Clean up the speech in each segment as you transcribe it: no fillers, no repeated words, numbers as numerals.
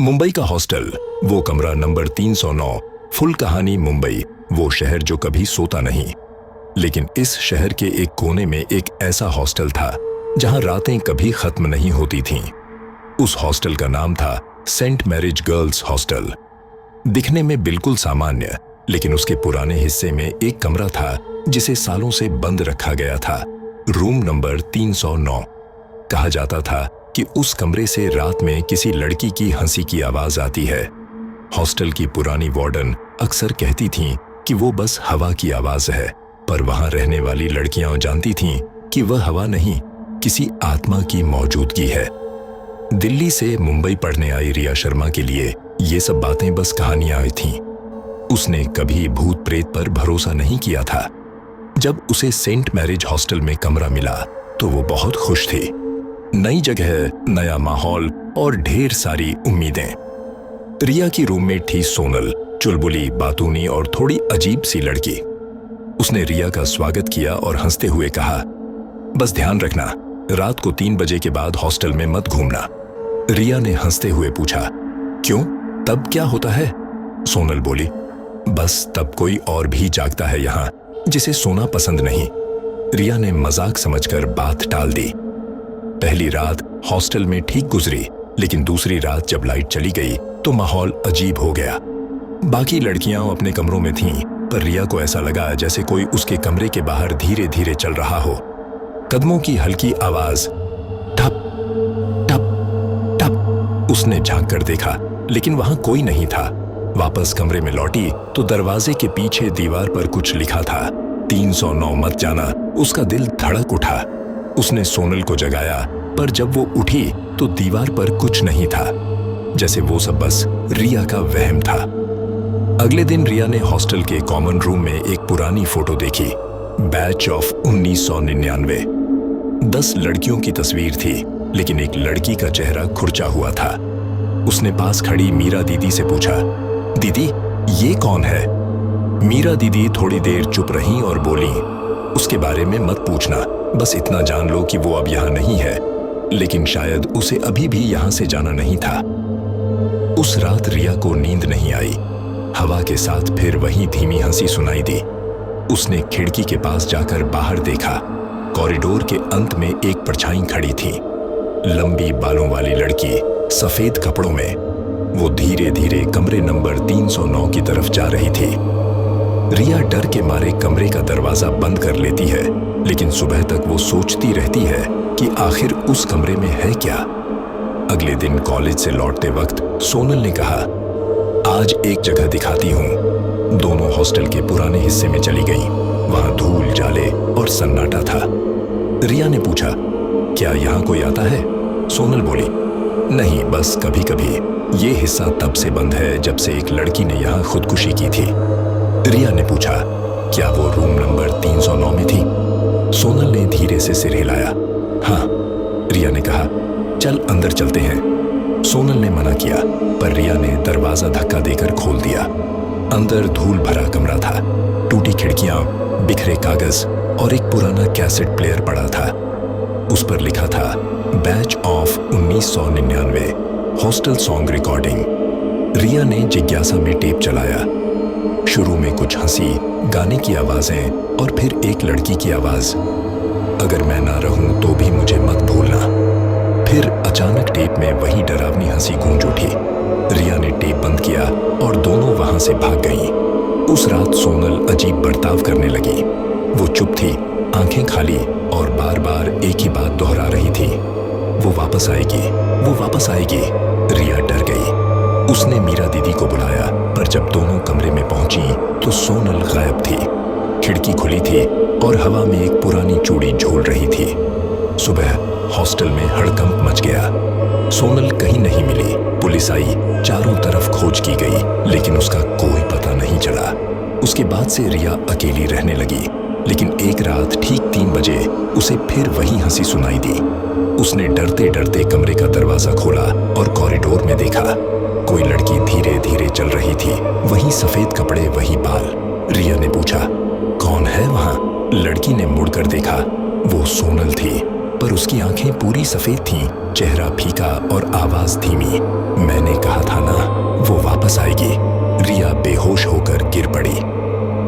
मुंबई का हॉस्टल, वो कमरा नंबर 309, फुल कहानी मुंबई, वो शहर जो कभी सोता नहीं। लेकिन इस शहर के एक कोने में एक ऐसा हॉस्टल था जहां रातें कभी खत्म नहीं होती थीं। उस हॉस्टल का नाम था सेंट मैरिज गर्ल्स हॉस्टल। दिखने में बिल्कुल सामान्य, लेकिन उसके पुराने हिस्से में एक कमरा था जिसे सालों से बंद रखा गया था, रूम नंबर 309। कहा जाता था कि उस कमरे से रात में किसी लड़की की हंसी की आवाज आती है। हॉस्टल की पुरानी वार्डन अक्सर कहती थीं कि वो बस हवा की आवाज है, पर वहां रहने वाली लड़कियां जानती थीं कि वह हवा नहीं, किसी आत्मा की मौजूदगी है। दिल्ली से मुंबई पढ़ने आई रिया शर्मा के लिए ये सब बातें बस कहानियां आई थीं। उसने कभी भूत प्रेत पर भरोसा नहीं किया था। जब उसे सेंट मैरिज हॉस्टल में कमरा मिला तो वो बहुत खुश थी। नई जगह, नया माहौल और ढेर सारी उम्मीदें। रिया की रूममेट थी सोनल, चुलबुली, बातूनी और थोड़ी अजीब सी लड़की। उसने रिया का स्वागत किया और हंसते हुए कहा, बस ध्यान रखना, रात को 3 बजे के बाद हॉस्टल में मत घूमना। रिया ने हंसते हुए पूछा, क्यों, तब क्या होता है? सोनल बोली, बस तब कोई और भी जागता है यहाँ, जिसे सोना पसंद नहीं। रिया ने मजाक समझकर बात टाल दी। पहली रात हॉस्टल में ठीक गुजरी, लेकिन दूसरी रात जब लाइट चली गई तो माहौल अजीब हो गया। बाकी लड़कियां अपने कमरों में थीं, पर रिया को ऐसा लगा जैसे कोई उसके कमरे के बाहर धीरे धीरे चल रहा हो। कदमों की हल्की आवाज, ठप ठप ठप। उसने झांक कर देखा, लेकिन वहां कोई नहीं था। वापस कमरे में लौटी तो दरवाजे के पीछे दीवार पर कुछ लिखा था, 309 मत जाना। उसका दिल धड़क उठा। उसने सोनल को जगाया, पर जब वो उठी तो दीवार पर कुछ नहीं था, जैसे वो सब बस रिया का वहम था। अगले दिन रिया ने हॉस्टल के कॉमन रूम में एक पुरानी फोटो देखी, बैच ऑफ 1999। 10 लड़कियों की तस्वीर थी, लेकिन एक लड़की का चेहरा खुरचा हुआ था। उसने पास खड़ी मीरा दीदी से पूछा, दीदी ये कौन है? मीरा दीदी थोड़ी देर चुप रहीं और बोली, उसके बारे में मत पूछना, बस इतना जान लो कि वो अब यहाँ नहीं है। लेकिन शायद उसे अभी भी यहाँ से जाना नहीं था। उस रात रिया को नींद नहीं आई। हवा के साथ फिर वही धीमी हंसी सुनाई दी। उसने खिड़की के पास जाकर बाहर देखा। कॉरिडोर के अंत में एक परछाई खड़ी थी, लंबी बालों वाली लड़की, सफेद कपड़ों में। वो धीरे धीरे कमरे नंबर 309 की तरफ जा रही थी। रिया डर के मारे कमरे का दरवाजा बंद कर लेती है, लेकिन सुबह तक वो सोचती रहती है कि आखिर उस कमरे में है क्या। अगले दिन कॉलेज से लौटते वक्त सोनल ने कहा, आज एक जगह दिखाती हूँ। दोनों हॉस्टल के पुराने हिस्से में चली गई। वहां धूल, जाले और सन्नाटा था। रिया ने पूछा, क्या यहाँ कोई आता है? सोनल बोली, नहीं, बस कभी कभी। ये हिस्सा तब से बंद है जब से एक लड़की ने यहाँ खुदकुशी की थी। रिया ने पूछा, क्या वो रूम नंबर 309 में थी? सोनल ने धीरे से सिर हिलाया। हाँ। रिया ने कहा, चल अंदर चलते हैं। सोनल ने मना किया, पर रिया ने दरवाजा धक्का देकर खोल दिया। अंदर धूल भरा कमरा था, टूटी खिड़कियां, बिखरे कागज और एक पुराना कैसेट प्लेयर पड़ा था। उस पर लिखा था, batch of 1999, hostel song recording. Riya ने जिज्ञासा में टेप चलाया। शुरू में कुछ हंसी, गाने की आवाजें और फिर एक लड़की की आवाज, अगर मैं ना रहूं तो भी मुझे मत भूलना। फिर अचानक टेप में वही डरावनी हंसी गूंज उठी। रिया ने टेप बंद किया और दोनों वहां से भाग गईं। उस रात सोनल अजीब बर्ताव करने लगी। वो चुप थी, आंखें खाली और बार बार एक ही बात दोहरा रही थी, वो वापस आएगी, वो वापस आएगी। रिया डर गई। उसने मीरा दीदी को बुलाया, पर जब दोनों कमरे में पहुंची तो सोनल गायब थी। खिड़की खुली थी और हवा में एक पुरानी चूड़ी झूल रही थी। सुबह हॉस्टल में हड़कंप मच गया। सोनल कहीं नहीं मिली। पुलिस आई, चारों तरफ खोज की गई, लेकिन उसका कोई पता नहीं चला। उसके बाद से रिया अकेली रहने लगी। लेकिन एक रात ठीक 3 बजे उसे फिर वही हंसी सुनाई दी। उसने डरते डरते कमरे का दरवाजा खोला और कॉरिडोर में देखा। कोई लड़की धीरे धीरे चल रही थी, वही सफेद कपड़े, वही बाल। रिया ने पूछा, कौन है वहां? लड़की ने मुड़कर देखा। वो सोनल थी, पर उसकी आंखें पूरी सफेद थीं, चेहरा फीका और आवाज धीमी। मैंने कहा था वापस आएगी। रिया बेहोश होकर गिर पड़ी।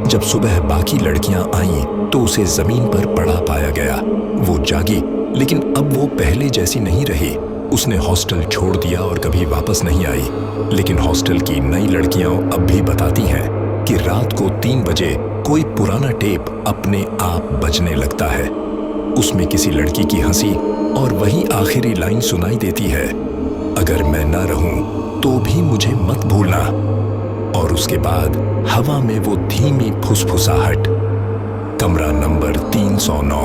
जब सुबह बाकी लड़कियां आईं तो उसे जमीन पर पड़ा पाया गया। वो जागी, लेकिन अब वो पहले जैसी नहीं रही। उसने हॉस्टल छोड़ दिया और कभी वापस नहीं आई। लेकिन हॉस्टल की नई लड़कियां अब भी बताती हैं कि रात को 3 बजे कोई पुराना टेप अपने आप बजने लगता है। उसमें किसी लड़की की हंसी और वही आखिरी लाइन सुनाई देती है, अगर मैं ना रहूं तो भी मुझे मत भूलना। और उसके बाद हवा में वो धीमी फुसफुसाहट, कमरा नंबर 309।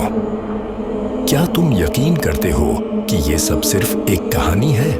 क्या तुम यकीन करते हो कि ये सब सिर्फ एक कहानी है?